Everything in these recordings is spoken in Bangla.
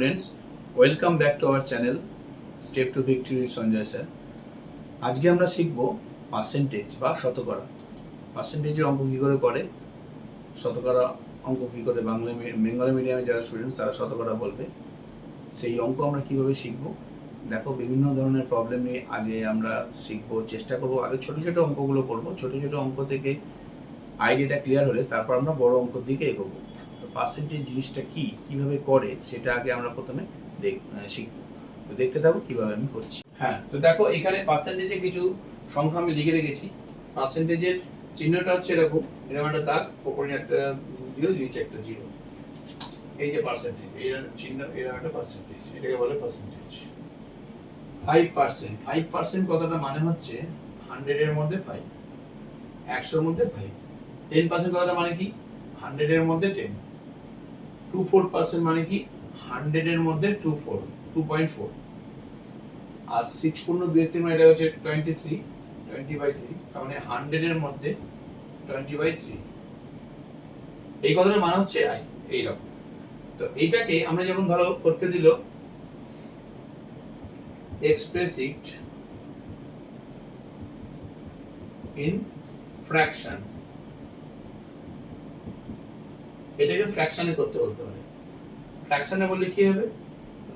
Students, welcome back to our channel step to victory with Sanjay sir. আজকে আমরা শিখব পার্সেন্টেজ বা শতকরা। পার্সেন্টেজের অঙ্ক কী করে করে, শতকরা অঙ্ক কী করে বেঙ্গলি মিডিয়ামে যারা স্টুডেন্টস তারা শতকরা বলবে, সেই অঙ্ক আমরা কীভাবে শিখব। দেখো, বিভিন্ন ধরনের প্রবলেম নিয়ে আগে আমরা শিখবো, চেষ্টা করবো। আগে ছোটো ছোটো অঙ্কগুলো করবো, ছোটো ছোটো অঙ্ক থেকে আইডিয়াটা ক্লিয়ার হলে তারপর আমরা বড় অঙ্কের দিকে এগোবো। তো পার্সেন্টেজ জিনিসটা কী, কীভাবে করে, সেটা আগে আমরা প্রথমে শিখবো। তো দেখতে থাকো কীভাবে আমি করছি। হ্যাঁ, তো দেখো এখানে পার্সেন্টেজে কিছু সংখ্যা আমি লিখে রেখেছি। পার্সেন্টেজের চিহ্নটা হচ্ছে এরকম একটা দাগ, ওপরে একটা জিরো, নিচে একটা জিরো। এই যে পার্সেন্টেজ, এর চিহ্ন, এরকম একটা পার্সেন্টেজ, এটাকে বলে পার্সেন্টেজ। 5%, 5% কথাটা মানে হচ্ছে 100 এর মধ্যে 5, 100 এর মধ্যে 5। 10% কথাটা মানে কি, 100 এর মধ্যে 10। 24% মানে কি, 100 এর মধ্যে 2.4। আর 6 পূর্ণ 2 মানে এটা হচ্ছে 23, 20/3, তার মানে 100 এর মধ্যে 20/3। এই কথাটা মানে হচ্ছে এইরকম। তো এইটাকে আমরা যেমন ধরো করতে দিল express it in fraction, এটাকে ফ্র্যাকশনে করতে বলতে পারে। ফ্র্যাকশনে বললে কি হবে,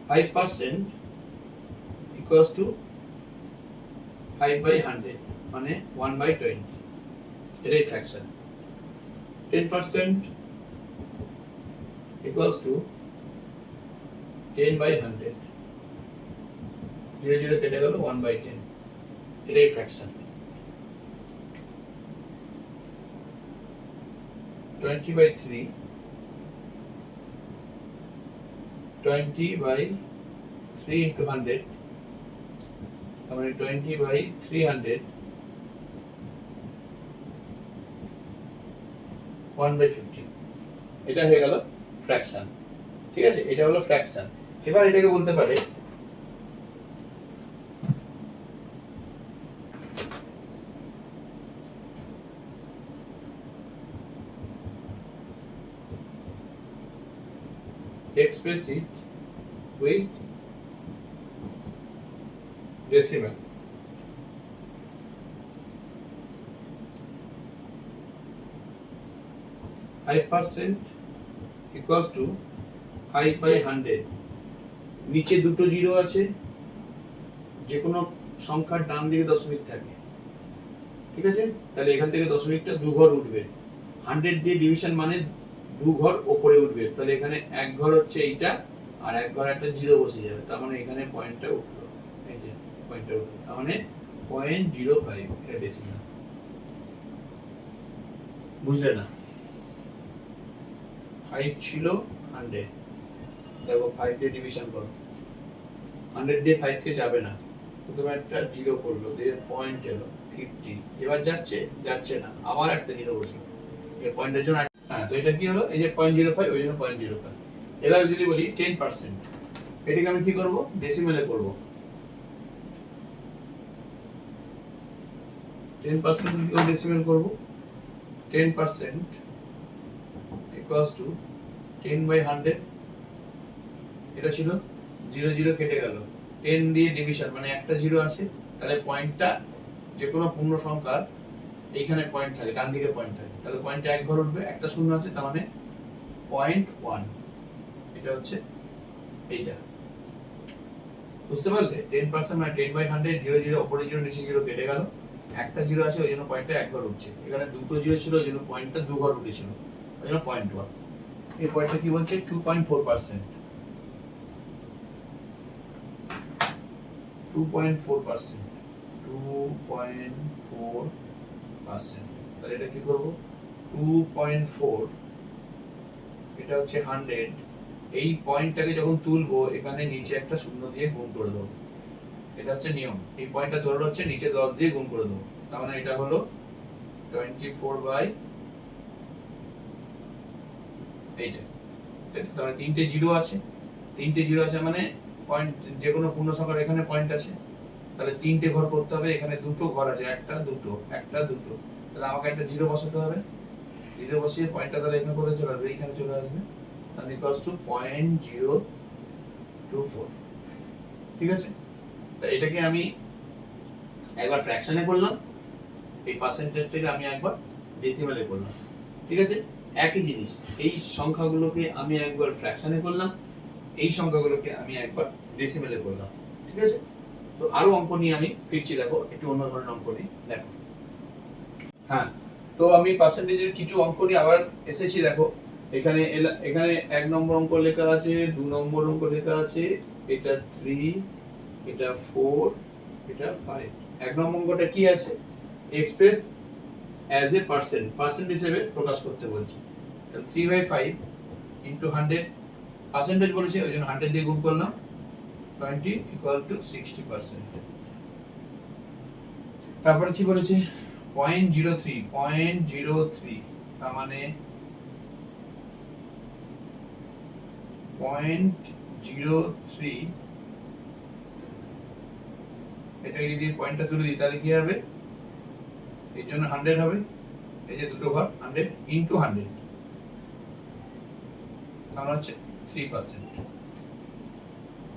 5% equals to 5/100 মানে 1/20, এটাই ফ্র্যাকশন। 10% equals to 10/100, 0 0 কেটে গেল, 1/10, এটাই ফ্র্যাকশন। 20/3, 20/3 into 100, তার মানে 20/300, 1/50, এটা হয়ে গেল ফ্র্যাকশন। ঠিক আছে, এটা হলো ফ্র্যাকশন। এবার এটাকে বলতে পারে express it with decimal. %, equals to 5/100। নিচে দুটো জিরো আছে, যে কোনো সংখ্যার ডান দিকে দশমিক থাকে, ঠিক আছে? তাহলে এখান থেকে দশমিকটা দু ঘর উঠবে। 100 দিয়ে ডিভিশন মানে দু ঘর উপরে উঠবে, তাহলে এখানে এক ঘর হচ্ছে এইটা, আর এক ঘর একটা জিরো বসে যাবে, তার মানে এখানে পয়েন্টটা উঠলো, এই যে পয়েন্টটা উঠলো, তার মানে 0.05, এটা ডেসিমাল। বুঝলে না? 5 ছিল 100, দেখো 5 দিয়ে ডিভিশন করো, 100 দিয়ে 5 কে যাবে না, প্রথমে একটা জিরো করলো, দিয়ে পয়েন্ট এলো 50, এবার যাচ্ছে না, আবার একটা জিরো বসলো, এই পয়েন্টের জন্য। হ্যাঁ, তো এটা কি হলো, এই যে 0.05, ওই জন্য 0.05। এবার যদি বলি 10%, এটাকে আমি কি করব, ডেসিমেলে করব। 10% কি ডেসিমেল করব, 10% equals to 10/100, এটা ছিল 0 0 কেটে গেল, 10 দিয়ে ডিভিশন মানে একটা জিরো আছে, তাহলে পয়েন্টটা যে কোনো পূর্ণ সংখ্যার এইখানে পয়েন্ট থাকে, ডান দিকে পয়েন্ট থাকে, তাহলে পয়েন্টটা এক ঘর উঠবে, একটা শূন্য আছে, তার মানে 0.1, এটা হচ্ছে এইটা। বুঝতে পারলে? 10% মানে 10/100, 0 0 উপরে জিরো নিচে জিরো কেটে গেল, একটা জিরো আছে, ওই জন্য পয়েন্টটা এক ঘর উঠছে। এখানে দুটো জিরো ছিল, ওই জন্য পয়েন্টটা দু ঘর উঠেছিল, ওই জন্য 0.1। এই পয়েন্টটা কি বলছে, 2.4%, 2.4%, 2.4%। তাহলে এটা কি করব, 2.4, এটা হচ্ছে 100, এই পয়েন্টটাকে যখন তুলবো এখানে নিচে একটা শূন্য দিয়ে গুণ করে দেবো, এটা হচ্ছে নিয়ম। এই পয়েন্টটা ধরে হচ্ছে নিচে 10 দিয়ে গুণ করে দেবো, তার মানে এটা হলো 24 এইটা। তার মানে তিনটে জিরো আছে, মানে পয়েন্ট যে কোনো পূর্ণ সংখ্যার এখানে পয়েন্ট আছে, তাহলে তিনটে ঘর করতে হবে, এখানে দুটো ঘর আছে, একটা দুটো, তাহলে আমাকে একটা জিরো বসাতে হবে, জিরো বসিয়ে পয়েন্টটা তাহলে এখানে কোথায় চলে আসবে, এইখানে চলে আসবে, তাহলে ইকুয়ালস টু 0.0 1.24। ঠিক আছে, তা এটাকে আমি একবার ফ্র্যাকশনে করলাম, এই পার্সেন্টেজটাকে আমি একবার ডেসিমালে করলাম। ঠিক আছে, একই জিনিস, এই সংখ্যাগুলোকে আমি একবার ফ্র্যাকশনে করলাম, এই সংখ্যাগুলোকে আমি একবার ডেসিমেলে করলাম। ঠিক আছে, তো আরো অঙ্ক নিয়ে আমি ফিরছি, দেখো একটু অন্য ধরনের অঙ্ক নিয়ে দেখো। হ্যাঁ, তো আমি পার্সেন্টেজের কিছু অঙ্ক নিয়ে আবার এসেছি। দেখো এখানে এখানে 1 নম্বর অঙ্ক লেখা আছে, 2 নম্বর অঙ্ক লেখা আছে, এটা 3, এটা 4, এটা 5। 1 নম্বর অঙ্কটা কি আছে, এক্সপ্রেস অ্যাজ এ পার্সেন্ট হিসেবে প্রকাশ করতে বলছে। তাহলে 3/5 ইনটু 100, পার্সেন্টেজ বলেছে ওই জন্য 100 দিয়ে গুণ করলাম, 20 = 60%। তারপরে কি বলেছে, 0.03, তার মানে 0.03, এটাকে যদি পয়েন্টটা তুলে দিই তাহলে কি হবে, এই জন্য 100 হবে, এই যে দুটো ঘর 100 ইনটু 100, তার হচ্ছে 3%।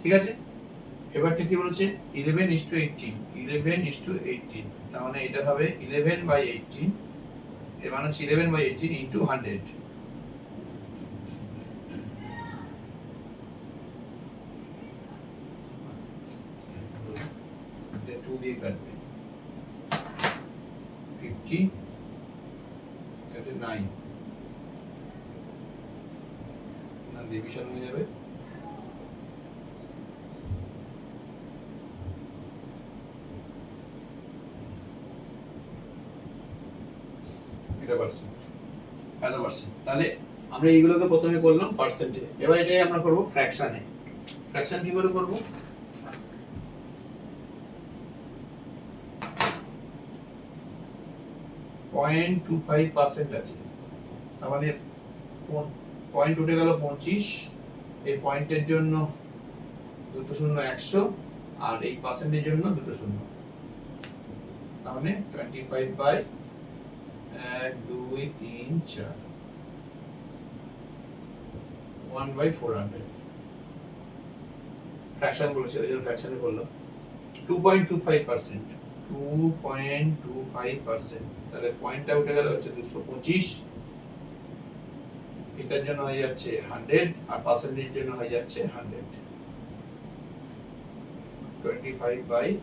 ঠিক আছে, এবারটা কি বলেছে, 11:18, 11:18, তার মানে এটা হবে 11/18, এর মানে হচ্ছে 11/18 ইনটু 100। এটা 2 দিয়ে কাটবে, 50, এটা 9 না, ডিভিশন হয়ে যাবে, এটা পার্সেন্ট, এত পার্সেন্ট। তাহলে আমরা এইগুলোকে প্রথমে করলাম পার্সেন্টে, এবার এটাই আমরা করব ফ্র্যাকশনে। ফ্র্যাকশন কি করে করব, 0.25% আছে, তার মানে পয়েন্ট উঠে গেল 25, এই পয়েন্টের জন্য দুটো শূন্য 100, আর এই পার্সেন্টের জন্য দুটো শূন্য, তার মানে 25/1, 2, 3, 4, 1/400। ফ্র্যাকশন বলেছে ওই জন্য ফ্র্যাকশনে করলাম। 2.25%, 2.25%, তাহলে পয়েন্টটা উঠে গেল হচ্ছে 225, এটার জন্য হয়ে যাচ্ছে 100, আর পার্সেন্টেজের জন্য হয়ে যাচ্ছে 100। 25/,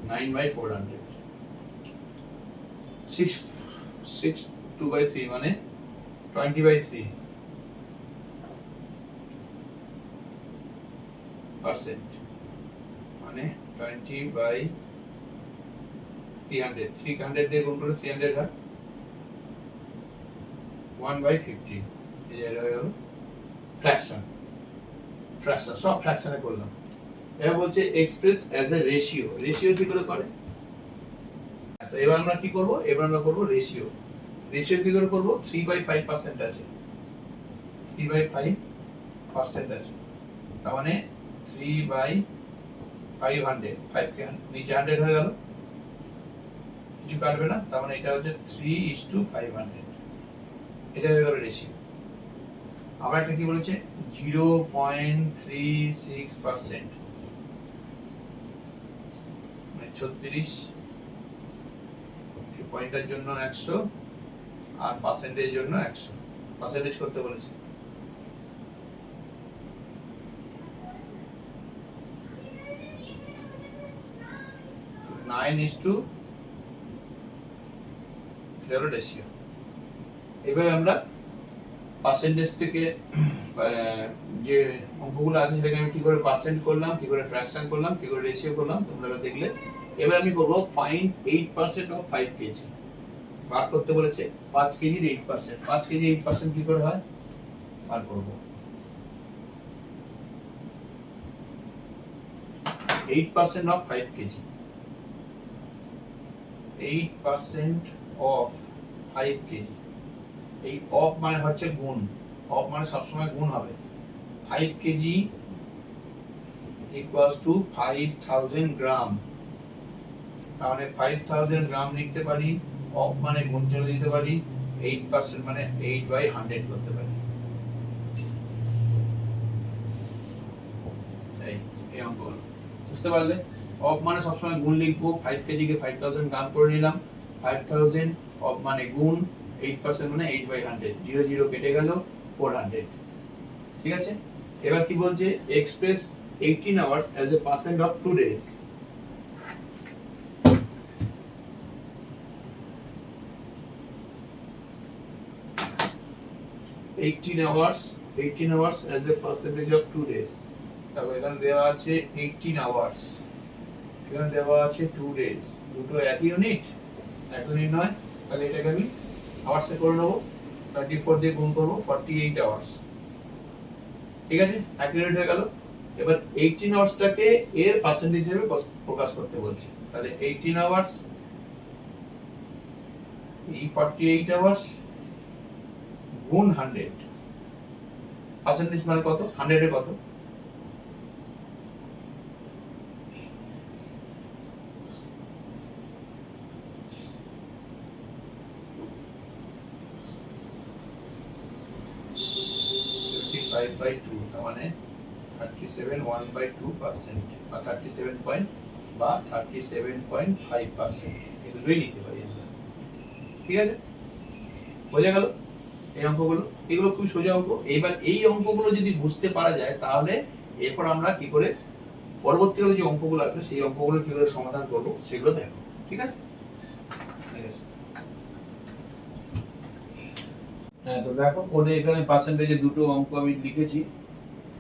9/400, 2/3 মানে 20/3%, মানে 20/300, 300 দিয়ে গুণ করলে 300 হয়, 1/50, এই যে হয়ে গেল ফ্র্যাকশন। সব ফ্র্যাকশনে করলাম। এবার বলছে express as a ratio, ratio কি করে করে, তো এবার আমরা কি করব, এবার আমরা করব রেশিও। রেশিও কি করে করব, 3/5% আছে, 3/5% আছে, তার মানে 3/500, 5 কে নিচে 100 হয়ে গেল, কিছু কাটবে না, তার মানে এটা হচ্ছে 3:500, এটা হয়ে গেল রেশিও। আবার একটা কি বলেছে, 0.36%, মানে 36, এই পয়েন্টের জন্য 100, আর পার্সেন্টেজের জন্য 100, পার্সেন্টেজ করতে বলেছে। রেশিও। এভাবে আমরা পার্সেন্টেজ থেকে যে অঙ্কগুলো আছে সেটাকে আমি কি করে পার্সেন্ট করলাম, কি করে ফ্র্যাকশন করলাম, কি করে রেশিও করলাম, তোমরা দেখলে। এবার আমি করব ফাইন্ড 8% অফ 5 কেজি, বার করতে বলেছে 5 কেজির 8%, 5 কেজি 8% কি করে হয় বার করব। 8% অফ 5 কেজি, 8% অফ 5 কেজি, এই অফ মানে হচ্ছে গুণ, অফ মানে সবসময় গুণ হবে। 5 কেজি ইকুয়ালস টু 5000 গ্রাম, তাহলে 5000 গ্রাম লিখতে পারি অফ মানে গুণ চলে দিতে পারি, 8% মানে 8/100 করতে পারি। এই অঙ্ক হলো, বুঝতে পারলে? অফ মানে সবসময় গুণ লিখবো, 5 কেজিকে 5000 গান করে নিলাম, 5000 অফ মানে গুণ, 8% মানে 8/100, 0 0 কেটে গেল, 400। ঠিক আছে, এবার কি বলছে, express 18 hours as a percent of 2 days. Eighteen hours as a percentage of 2 days. তারপর এখানে দেওয়া আছে 18 আওয়ার্স, এখানে দেওয়া আছে 2 ডেজ, দুটো একই ইউনিট, এক ইউনিট নয়, তাহলে এটাকে আমি আওয়ার্সে করে নেবো, 34 দিয়ে গুণ করবো, 48 আওয়ার্স। ঠিক আছে, এক ইউনিট হয়ে গেল। এবার 18 আওয়ার্সটাকে এর পার্সেন্টেজ হিসেবে প্রকাশ করতে বলছি, তাহলে 18 আওয়ার্স এই 48 আওয়ার্স গুণ 100, পার্সেন্টেজ মানে কত, 100 এ কত, by 2, তার মানে 37 1/2% বা 37.5%, এই দুটোই লিখতে পারি আমরা। ঠিক আছে, বোঝা গেল এই অঙ্কগুলো? এগুলো খুব সোজা অঙ্ক। এইবার এই অঙ্কগুলো যদি বুঝতে পারা যায়, তাহলে এরপর আমরা কি করে পরবর্তীকালে যে অঙ্কগুলো আসবে সেই অঙ্কগুলো কি করে সমাধান করবো সেগুলো দেখো। ঠিক আছে, হ্যাঁ, তো দেখো কোডে এখানে পার্সেন্টেজে দুটো অঙ্ক আমি লিখেছি,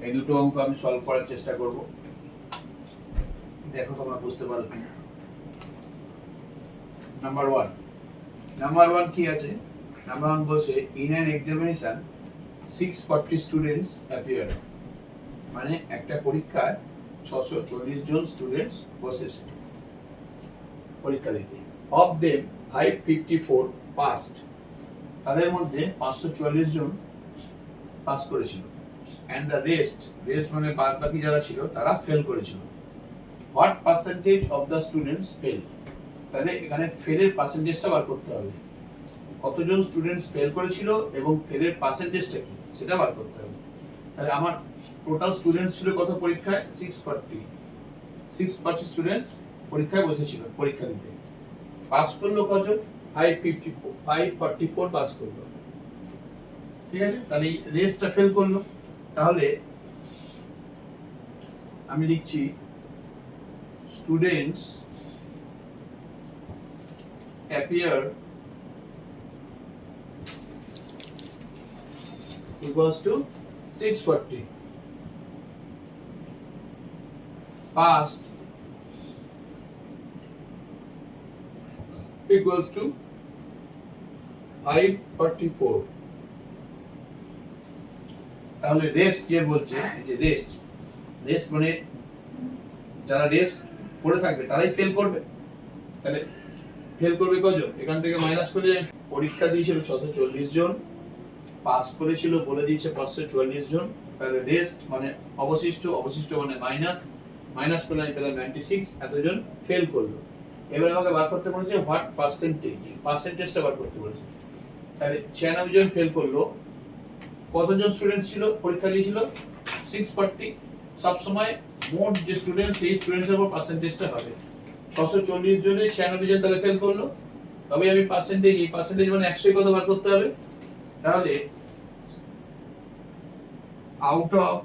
এই দুটো অঙ্ক আমি সলভ করার চেষ্টা করব, দেখো তোমরা বুঝতে পারো কিনা। নাম্বার ওয়ান কি আছে? নাম্বার ওয়ান বলছে in an examination 640 students appear, মানে একটা পরীক্ষায় 640 জন স্টুডেন্টস বসেছে পরীক্ষা দিতে। অফ দেম 554 পাসড, তাদের মধ্যে 544 জন পাস করেছিল, এন্ড দ্য রেস্ট মানে বাদ বাকি যারা ছিল তারা ফেল করেছিল। What percentage of the students fail, তাহলে এখানে ফেলের পার্সেন্টেজটা বার করতে হবে, কতজন স্টুডেন্টস ফেল করেছিল এবং ফেলের পার্সেন্টেজটা কি সেটা বার করতে হবে। তাহলে আমার টোটাল স্টুডেন্টস ছিল কত পরীক্ষায়, 640 স্টুডেন্টস পরীক্ষায় বসেছিল পরীক্ষা দিতে, পাস করলো কজন, 544 পাস করলো। ঠিক আছে, তাহলে রেস্টটা ফেল করলো, তাহলে আমি লিখছি students appear equals to 640, passed equals to 544। তাহলে রেস্ট যে বলছে, এই যে রেস্ট মানে যারা রেস্ট পড়ে থাকবে তারাই ফেল করবে, তাহলে ফেল করবে কজন, এখান থেকে মাইনাস করে যায়। পরীক্ষা দিয়েছিল 640 জন, পাস করেছিল বলে দিয়েছে 544 জন, তাহলে রেস্ট মানে অবশিষ্ট মানে মাইনাস করলে আমি পেলাম 96, এতজন ফেল করলো। এবার আমাকে বার করতে বলেছে হোয়াট পার্সেন্টেজটা বার করতে বলেছে, তাহলে 96 জন ফেল করলো, কতজন স্টুডেন্ট ছিল পরীক্ষা দিয়েছিল, 640, সব সময় মোট যে স্টুডেন্ট সেই স্টুডেন্টসের উপর পার্সেন্টেজটা হবে, 640 জনে 96 জন তাহলে ফেল করলো, তবে আমি পার্সেন্টেজ মানে 100 কত বার করতে হবে, তাহলে out of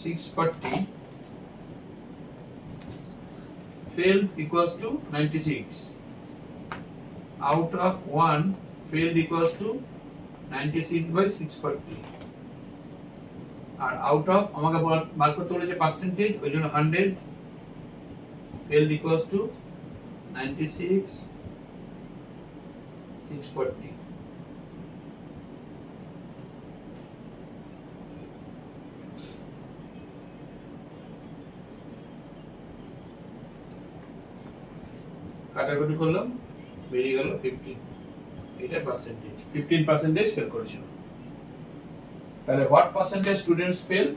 640 failed equals to 96, out of 1 failed equals to 96/640, R out of আমাকে বার করতে বলেছে পার্সেন্টেজ, ওই জন্য 100 failed equals to 96/640। কাটাকুটি করলাম, বেরিয়ে গেল 15, এটা পার্সেন্টেজ, 15% ফেল করেছিল। তাহলে what percentage students fail,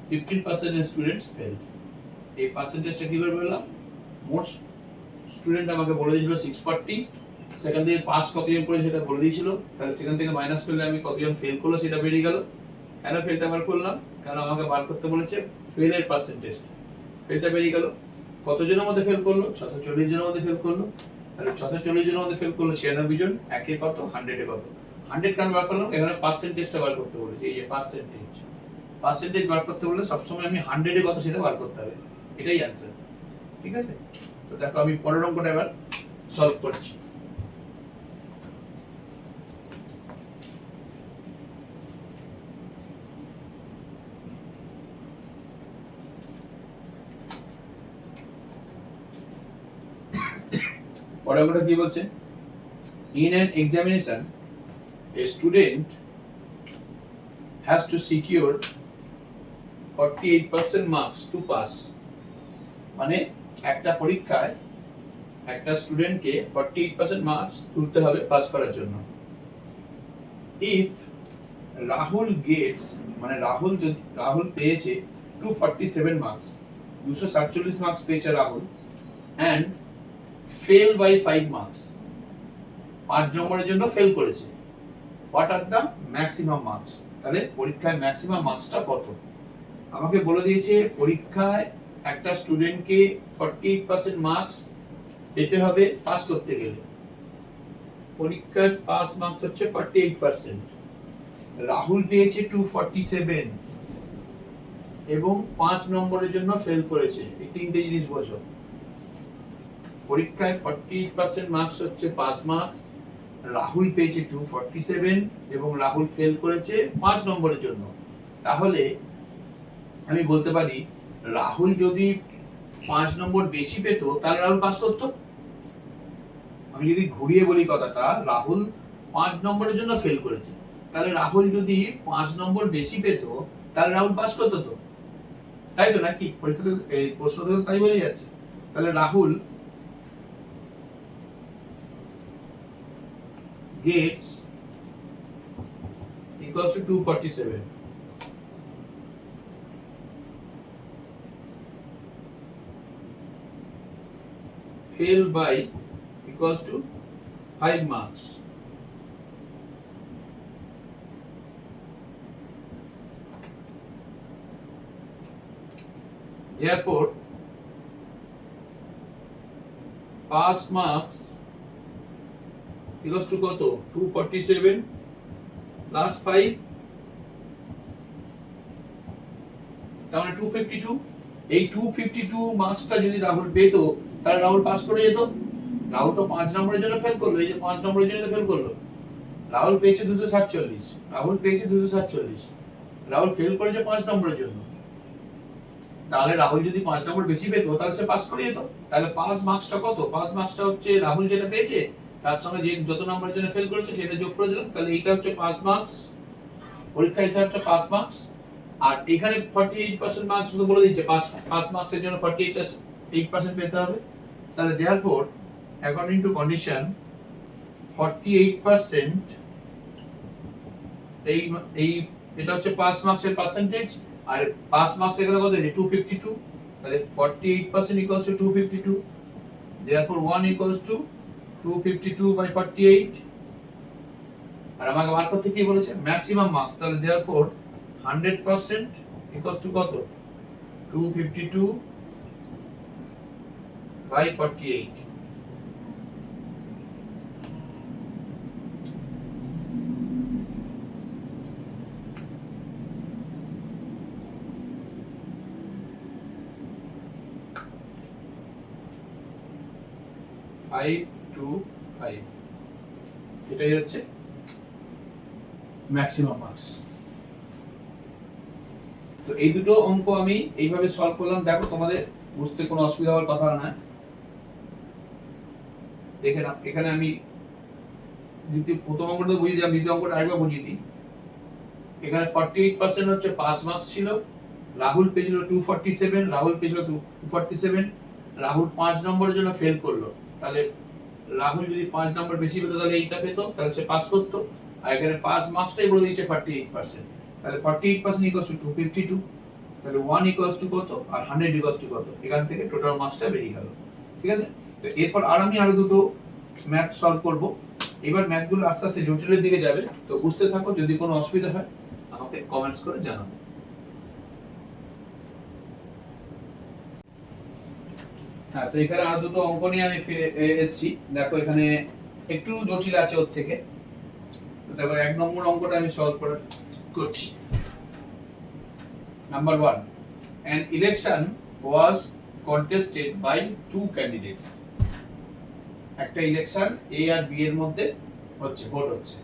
15% students fail. এই পার্সেন্টেজটা কি করে বললাম, মোট স্টুডেন্ট আমাকে বলে দিয়েছিল 640, সেখান থেকে পাস কতজন করে সেটা বলে দিয়েছিল, তাহলে সেখান থেকে মাইনাস করলে আমি কতজন ফেল করলো সেটা বেরিয়ে গেল। কেন ফেলটা বার করলাম? কারণ আমাকে বার করতে বলেছে ফেলের পার্সেন্টেজ, ফেলটা বেরিয়ে গেল। কতজনের মধ্যে ফেল করলো? 640 জনের মধ্যে ফেল করলো। তাহলে 640 জনের মধ্যে ফেল করলো 96 জন, একে কত 100 এ কত 100 কেন বার করলাম? এখানে পার্সেন্টেজটা বার করতে বলেছে, এই যে পার্সেন্টেজ বার করতে বললে সবসময় আমি 100 এ কত সেটা বার করতে হবে, এটাই অ্যান্সার। ঠিক আছে, তো দেখো আমি পরের অঙ্কটা এবার সলভ করছি। পরের অঙ্কটা কি বলছে? In an examination, a student has to secure 48% marks to pass. মানে একটা পরীক্ষায় একটা স্টুডেন্টকে 48% মার্কস তুলতে হবে পাস করার জন্য। ইফ রাহুল গেটস, মানে রাহুল পেয়েছে 247 মার্কস, 247 মার্কস পেয়েছে Rahul, and fail by 5 marks, 5 নম্বরের জন্য ফেল করেছে। What are the maximum marks? তাহলে পরীক্ষায় ম্যাক্সিমাম মার্কসটা কত? আমাকে বলে দিয়েছে পরীক্ষায় একটা স্টুডেন্টকে 48% মার্কস পেতে হবে পাস করতে গেলে। পরীক্ষায় পাস মার্কস হচ্ছে 48%, রাহুল পেয়েছে 247 এবং 5 নম্বরের জন্য ফেল করেছে। এই তিনটে জিনিস বোঝো। পরীক্ষায় 48% মার্কস হচ্ছে পাস মার্কস, রাহুল পেয়েছে 247 এবং রাহুল ফেল করেছে 5 নম্বরের জন্য। তাহলে আমি বলতে পারি রাহুল যদি 5 নম্বর বেশি পেত তাহলে রাহুল পাস করতো। আমি যদি ঘুরিয়ে বলি কথাটা, রাহুল 5 নম্বরের জন্য ফেল করেছে, তাহলে রাহুল যদি 5 নম্বর বেশি পেত তাহলে রাহুল পাস করতো তো, তাই তো নাকি? পরীক্ষাতে এই প্রশ্ন থেকে তাই বোঝা যাচ্ছে। তাহলে Rahul gets equals to 247. Fail by equals to 5 marks. Therefore, pass marks equals to কত? 247 plus 5, তার মানে 252। এই 252 মার্কসটা যদি রাহুল পেত তাহলে রাহুল পাস করে যেত। রাহুল তো 5 নম্বরের জন্য ফেল করলো, এই যে 5 নম্বরের জন্য ফেল করলো। রাহুল পেয়েছে 247, রাহুল ফেল করেছে 5 নম্বরের জন্য। তাহলে রাহুল যদি 5 নম্বর বেশি পেত তাহলে সে পাস করে যেত। তাহলে পাস মার্কসটা কত? পাস মার্কসটা হচ্ছে রাহুল যেটা পেয়েছে তার সঙ্গে যে যত নম্বরের জন্য ফেল করেছে সেটা যোগ করে দিলাম, তাহলে এইটা হচ্ছে পাস মার্কস, পরীক্ষা হিসাবটা পাস মার্কস। আর এখানে 48% মার্কস তো বলে দিচ্ছে, পাস মার্কসের জন্য 48% পেতে হবে। তাহলে therefore according to condition 48%, এই এই এটা হচ্ছে পাস মার্কসের পার্সেন্টেজ, আর পাস মার্কস এখানে কত আছে? 252। তাহলে 48% equals to 252, therefore 1 equals to 252 by 48। আর আমাকে বার করতে কি বলেছে? Maximum marks. তাহলে therefore 100% equals to কত? 252 by 48। এটাই হচ্ছে ম্যাক্সিমাম মার্কস। তো এই দুটো অঙ্ক আমি এইভাবে সলভ করলাম। দেখো তোমাদের বুঝতে কোনো অসুবিধা হওয়ার কথা না। দেখে নাও, এখানে আমি প্রথম অঙ্কটা বুঝিয়ে দিলাম, দ্বিতীয় অঙ্কটা আরেকবার বুঝিয়ে দিই। এখানে 48% হচ্ছে পাস মার্কস ছিল, রাহুল পেয়েছিল 247, রাহুল 5 নম্বরের জন্য ফেল করলো। তাহলে রাহুল যদি 5 নম্বর বেশি পেত তাহলে এইটা পেত, তাহলে সে পাস করতো। আর এখানে পাস মার্কসটাই বলে দিয়েছে 48%, তাহলে 48% ইকুয়ালস টু 252, তাহলে 1 ইকুয়ালস টু কত আর 100 ইকুয়ালস টু কত, এখান থেকে টোটাল মার্কসটা বেরিয়ে গেল। ঠিক আছে, তো এরপর আমি আরো দুটো ম্যাথ সলভ করব। এবার ম্যাথগুলো আস্তে আস্তে জটিলের দিকে যাবে, তো বুঝতে থাকো। যদি কোনো অসুবিধা হয় আমাকে কমেন্টস করে জানাও। হ্যাঁ, তো এখানে আরো দুটো অঙ্ক নিয়ে আমি ফিরে এসেছি। দেখো এখানে একটু জটিল আছে ওর থেকে। দেখো 1 নম্বর অঙ্কটা আমি সলভ করছি। Number 1, an election was contested by two candidates. একটা ইলেকশন এ আর বি এর মধ্যে হচ্ছে, ভোট হচ্ছে।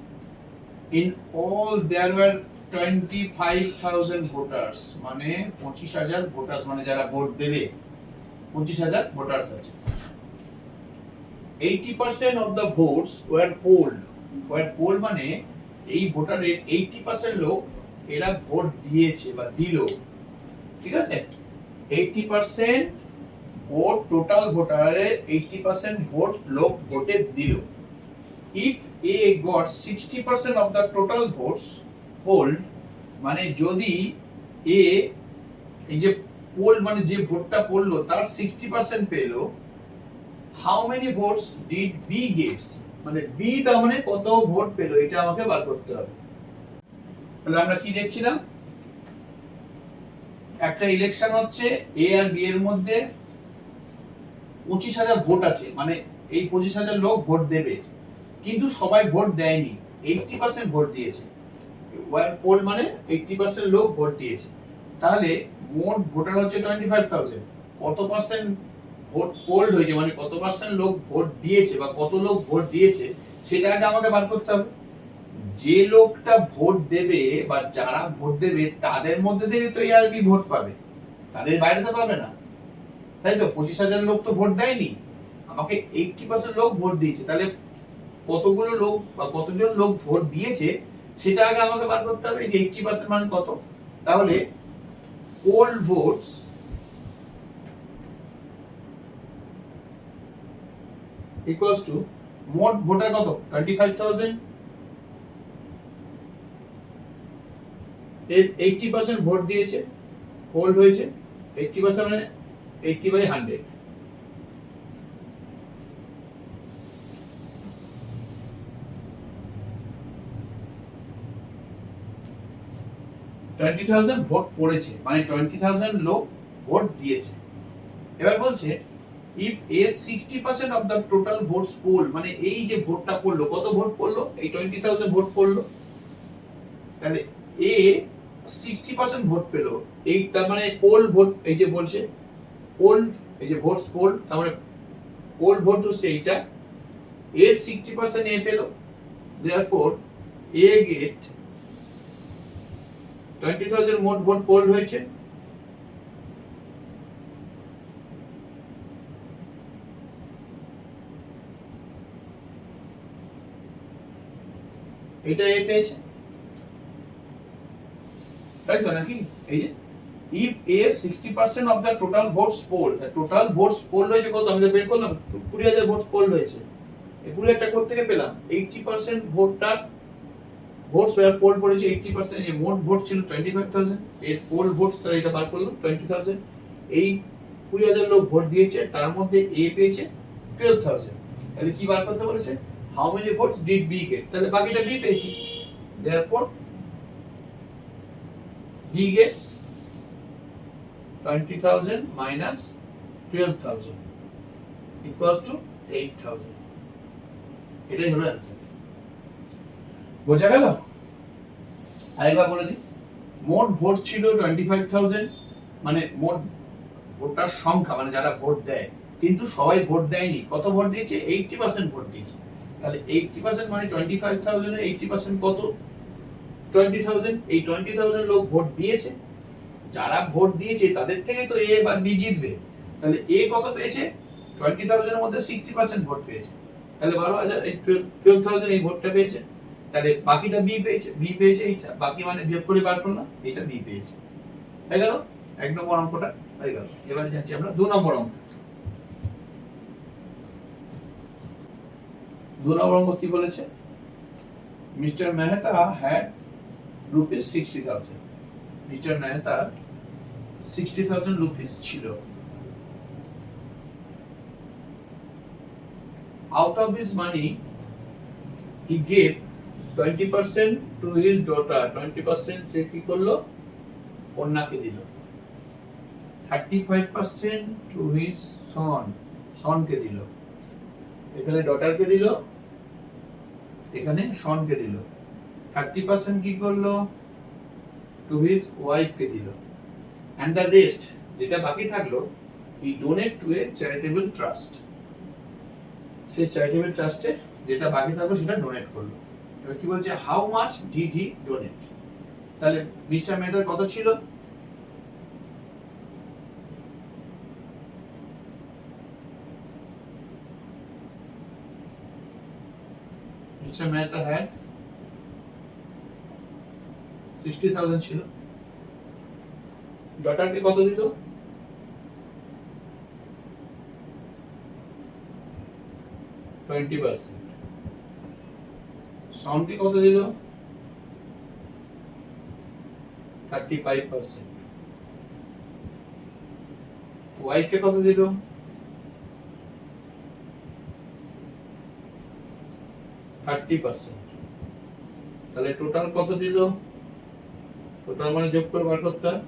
In all there were 25,000 voters, মানে 25,000 ভোটার্স, মানে যারা ভোট দেবে 25,000 ভোটার্স আছে। 80% of the votes were polled. মানে এই ভোটারের 80% লোক এরা ভোট দিয়েছে বা দিল, ঠিক আছে? 80% ভোট, টোটাল ভোটারের 80% ভোট লোক ভোটে দিল। If A got 60% of the total votes polled, মানে যদি A, এই যে পোল মানে যে ভোটটা পড়লো তার 60% পেলো, how many votes did B gets, মানে B তার মানে কত ভোট পেলো, এটা আমাকে বার করতে হবে। তাহলে আমরা কি দেখছিলাম, একটা ইলেকশন হচ্ছে এ আর বি এর মধ্যে, 25,000 ভোট আছে, মানে এই 25,000 লোক ভোট দেবে, কিন্তু সবাই ভোট দেয়নি, 80% ভোট দিয়েছে। পোল মানে 80% লোক ভোট দিয়েছে। তাহলে মোট ভোটার হচ্ছে 25,000। কত পার্সেন্ট ভোট পোল্ড হয়েছে, মানে কত পার্সেন্ট লোক ভোট দিয়েছে বা কত লোক ভোট দিয়েছে, সেটা আগে আমাকে বার করতে হবে। যে লোকটা ভোট দেবে বা যারা ভোট দেবে তাদের মধ্যে থেকে তো আর কি ভোট পাবে, তাদের বাইরে তো পাবে না, তাই তো? 25,000 লোক তো ভোট দেয়নি, আমাকে 80% লোক ভোট দিয়েছে। তাহলে কতগুলো লোক বা কতজন লোক ভোট দিয়েছে সেটা আগে আমাকে বার করতে হবে। যে 80% মানে কত, তাহলে পোল ভোটস ইকুয়ালস টু মোট ভোটার কত, 25,000 এর 80% ভোট দিয়েছে, পোল্ড হয়েছে। 80% মানে 80/100। ভোট পড়েছে, মানে 20,000 লোক ভোট দিয়েছে। এবার বলছে if a 60% of the total votes poll, মানে এই যে ভোটটা পড়লো, কত ভোট পড়লো, এই 20,000 ভোট পড়লো, তাহলে a 60% ভোট পেলো, এই তার মানে পোল ভোট, এই যে বলছে পোল, এই যে ভোটস পোল, তার মানে পোল ভোট হচ্ছে এইটা, এর 60% এ পেলো, therefore a get 20,000 মোট ভোট পোল হয়েছে। এটা এ পেয়েছে, তাই তো নাকি? এই যে if a 60% of the total votes polled, the total votes polled হয়েছে কত, আমি তো বের করলাম 20,000 votes polled হয়েছে। এগুলো একটা করতে গিয়ে পেলাম 80% ভোটটার ভোটস ওয়্যার পোল পড়েছে 80%, এই মোট ভোট ছিল 25,000, এর পোল ভোটস তারা এটা বার করলো 20,000। এই 20,000 লোক ভোট দিয়েছে, তার মধ্যে এ পেয়েছে 12,000। তাহলে কি বার করতে বলেছে, how many votes did B get, তাহলে বাকিটা বি পেয়েছি। therefore B gets 20,000 minus 12,000 equals to 8,000। এটাই হলো অ্যান্সার। বোঝা গেল? আরেকবার বলে দিই, মোট ভোট ছিল 25,000, মানে মোট ভোটার সংখ্যা, মানে যারা ভোট দেয়, কিন্তু সবাই ভোট দেয়নি, কত ভোট দিয়েছে, 80% ভোট দিয়েছে। তাহলে 80% মানে 25,000 এর 80% কত, 20,000। এই 20,000 লোক ভোট দিয়েছে, যারা ভোট দিয়েছে তাদের থেকে তো এ বা বি জিতবে। তাহলে এ কত পেয়েছে, 20,000 এর মধ্যে 60% ভোট পেয়েছে, তাহলে 12,000, এই 12,000 এই ভোটটা পেয়েছে। তাহলে বাকিটা বি পেয়েছে, বি পেয়েছে এইটা, বাকি মানে বিয়োগ করে বার করলাম, এটা বি পেয়েছে। হয়ে গেল 1 নম্বর অঙ্কটা হয়ে গেল। এবারে যাচ্ছি আমরা 2 নম্বর অঙ্ক। 2 নম্বর অঙ্ক কি বলেছে, মিস্টার মেহতা হ্যাড ₹60,000। মিস্টার মেহতার 60,000 রুপিস ছিল। out of his money he gave 20% to his daughter, 20% সে কি করলো কন্যাকে দিল, 35% to his son, সনকে দিল, এখানে ডটারকে দিল, এখানে সনকে দিল, 30% কি করলো to his wife কে দিল, and the rest যেটা বাকি থাকলো he donate to a charitable trust, সে চ্যারিটেবল ট্রাস্টে যেটা বাকি থাকলো সেটা ডোনেট করলো। এবার কি বলছে, how much did he donate, তাহলে মিস্টার মেহতার কত ছিল, মিস্টার মেহতা হ্যাড 60,000 ছিল, ডটারকে কত দিল, 20%, সনকে কত দিল, 35%, ওয়াইফকে কত দিল, 30%, তাহলে টোটাল কত দিল, টোটাল মানে যোগ করে বার করতে হয়,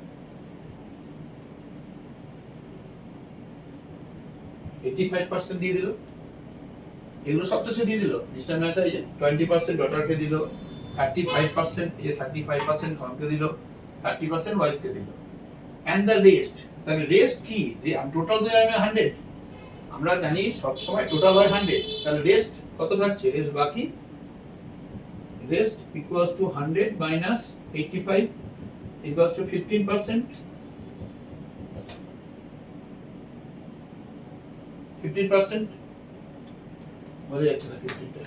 85% দিয়ে দিল, এগুলো সব তো সে দিয়ে দিল মিস্টার মেহতা, এই যে 20% ডটারকে দিল, 35% এই যে 35% সনকে দিল, 30% ওয়াইফকে দিল, এন্ড দ্য রেস্ট, তাহলে রেস্ট কি, যে টোটাল তো আমি 100, আমরা জানি সব সময় টোটাল হয় 100, তাহলে রেস্ট কত থাকছে, রেস্ট বাকি, rest equals to 100 minus 85 equals to 15%, 15% বোঝা যাচ্ছে না, 15টা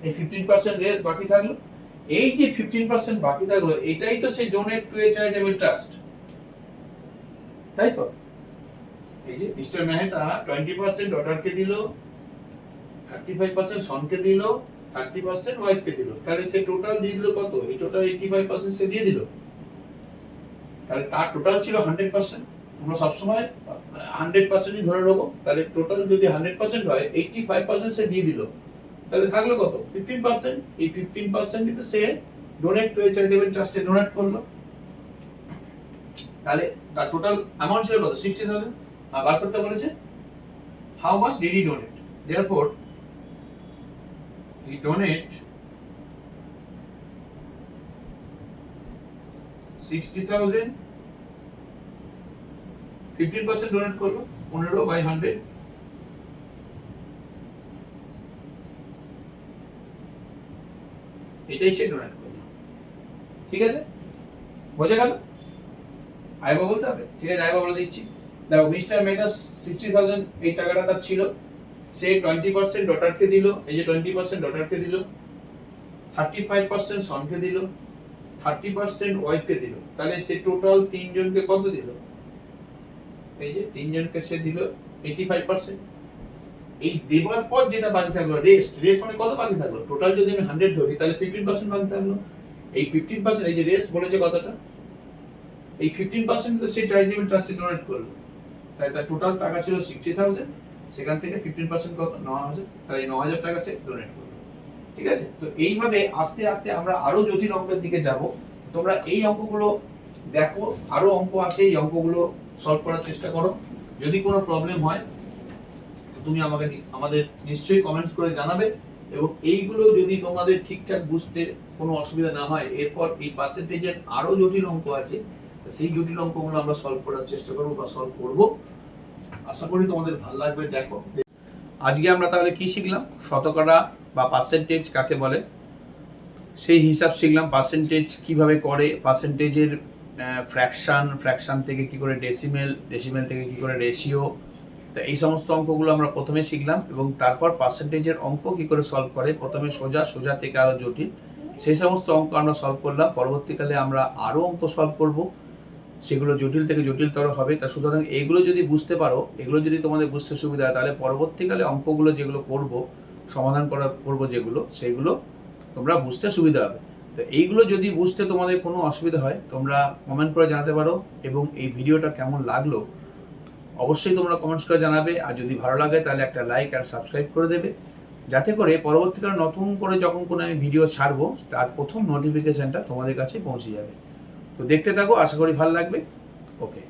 এই 15% রেট বাকি থাকলো, এই যে 15% বাকি থাকলো এটাই তো সে donate to a charitable trust, তাই তো, এই যে মিস্টার মেহতা 20% ডটারকে দিল, 35% সনকে দিল, 30% ওয়াইফকে দিল, তাহলে সে টোটাল দিয়ে দিল কত, এই টোটাল 85% সে দিয়ে দিল, তাহলে তার টোটাল ছিল 100%, আমরা সবসময় 100%ই ধরে নেবো, তাহলে টোটাল যদি 100% হয় 85% সে দিয়ে দিল, তাহলে থাকলো কত 15%, এই 15% ই তো সে ডোনেট টু এ চ্যারিটেবল ট্রাস্টে ডোনেট করলো, তাহলে তার টোটাল অ্যামাউন্ট ছিল কত 60,000, আর বার করতে বলেছে how much did he donate, therefore he donate 60,000, 15% donate করলো 15/100, এটাই সে ডোনেট করলো, ঠিক আছে, বোঝা গেল, আইবা বলতে হবে, ঠিক আছে আইবা বলে দিচ্ছি, দেখো মিস্টার মেহতা 60,000 এই টাকাটা তার ছিল, সে 20% ডটারকে দিল, এই যে 20% ডটারকে দিল, 35% সনকে দিল, 30% ওয়াইফকে দিল, তাহলে সে টোটাল তিনজনকে কত দিল, এই যে তিনজনকে সে দিল 85%, এই দেওয়ার পর যেটা বাকি থাকলো রেস্ট, রেস্ট মানে কত বাকি থাকলো, টোটাল যদি আমি 100 ধরি তাহলে 15% বাকি থাকলো, এই 15% এই যে রেস্ট বলেছে কথাটা, এই 15% তো সে চ্যারিটেবল ট্রাস্টে ডোনেট করলো, তাই তার টোটাল টাকা ছিল 60,000, সেখান থেকে 15% কত 9,000, তাই 9,000 টাকা সে ডোনেট করলো, ঠিক আছে। তো এইভাবে আস্তে আস্তে আমরা আরো জটিল অঙ্কের দিকে যাব, তোমরা এই অঙ্কগুলো দেখো, আরো অঙ্ক আছে, এই অঙ্কগুলো সলভ করার চেষ্টা করো, যদি কোনো প্রবলেম হয় তুমি আমাদের নিশ্চয়ই কমেন্টস করে জানাবে, এবং এইগুলো যদি তোমাদের ঠিকঠাক বুঝতে কোনো অসুবিধা না হয়, এরপর এই পার্সেন্টেজের আরো জটিল অঙ্ক আছে, সেই জটিল অঙ্কগুলো আমরা সলভ করার চেষ্টা করব বা সলভ করব, আশা করি তোমাদের ভালো লাগবে। দেখো আজকে আমরা তাহলে কি শিখলাম, শতকরা বা পার্সেন্টেজ কাকে বলে সেই হিসাব শিখলাম, পার্সেন্টেজ কিভাবে করে, পার্সেন্টেজের ফ্র্যাকশন থেকে কি করে ডেসিমেল থেকে কি করে রেশিও, তো এই সমস্ত অঙ্কগুলো আমরা প্রথমে শিখলাম, এবং তারপর পার্সেন্টেজের অঙ্ক কি করে সলভ করে, প্রথমে সোজা থেকে আরো জটিল, সেই সমস্ত অঙ্ক আমরা সলভ করলাম, পরবর্তীকালে আমরা আরো অঙ্ক সলভ করব, সেগুলো জটিল থেকে জটিলতর হবে। তা সুতরাং এগুলো যদি বুঝতে পারো, এগুলো যদি তোমাদের বুঝতে সুবিধা হয়, তাহলে পরবর্তীকালে অঙ্কগুলো যেগুলো করব, সমাধান করব যেগুলো, সেগুলো তোমরা বুঝতে সুবিধা হবে। তো এইগুলো যদি বুঝতে তোমাদের কোনো অসুবিধা হয় তোমরা কমেন্ট করে জানাতে পারো, এবং এই ভিডিওটা কেমন লাগলো অবশ্যই তোমরা কমেন্টস করে জানাবে। আর যদি ভালো লাগে তাহলে একটা লাইক আর সাবস্ক্রাইব করে দেবে, যাতে করে পরবর্তীকালে নতুন করে যখন কোনো আমি ভিডিও ছাড়বো তার প্রথম নোটিফিকেশানটা তোমাদের কাছে পৌঁছে যাবে। তো দেখতে থাকো, আশা করি ভালো লাগবে। ওকে।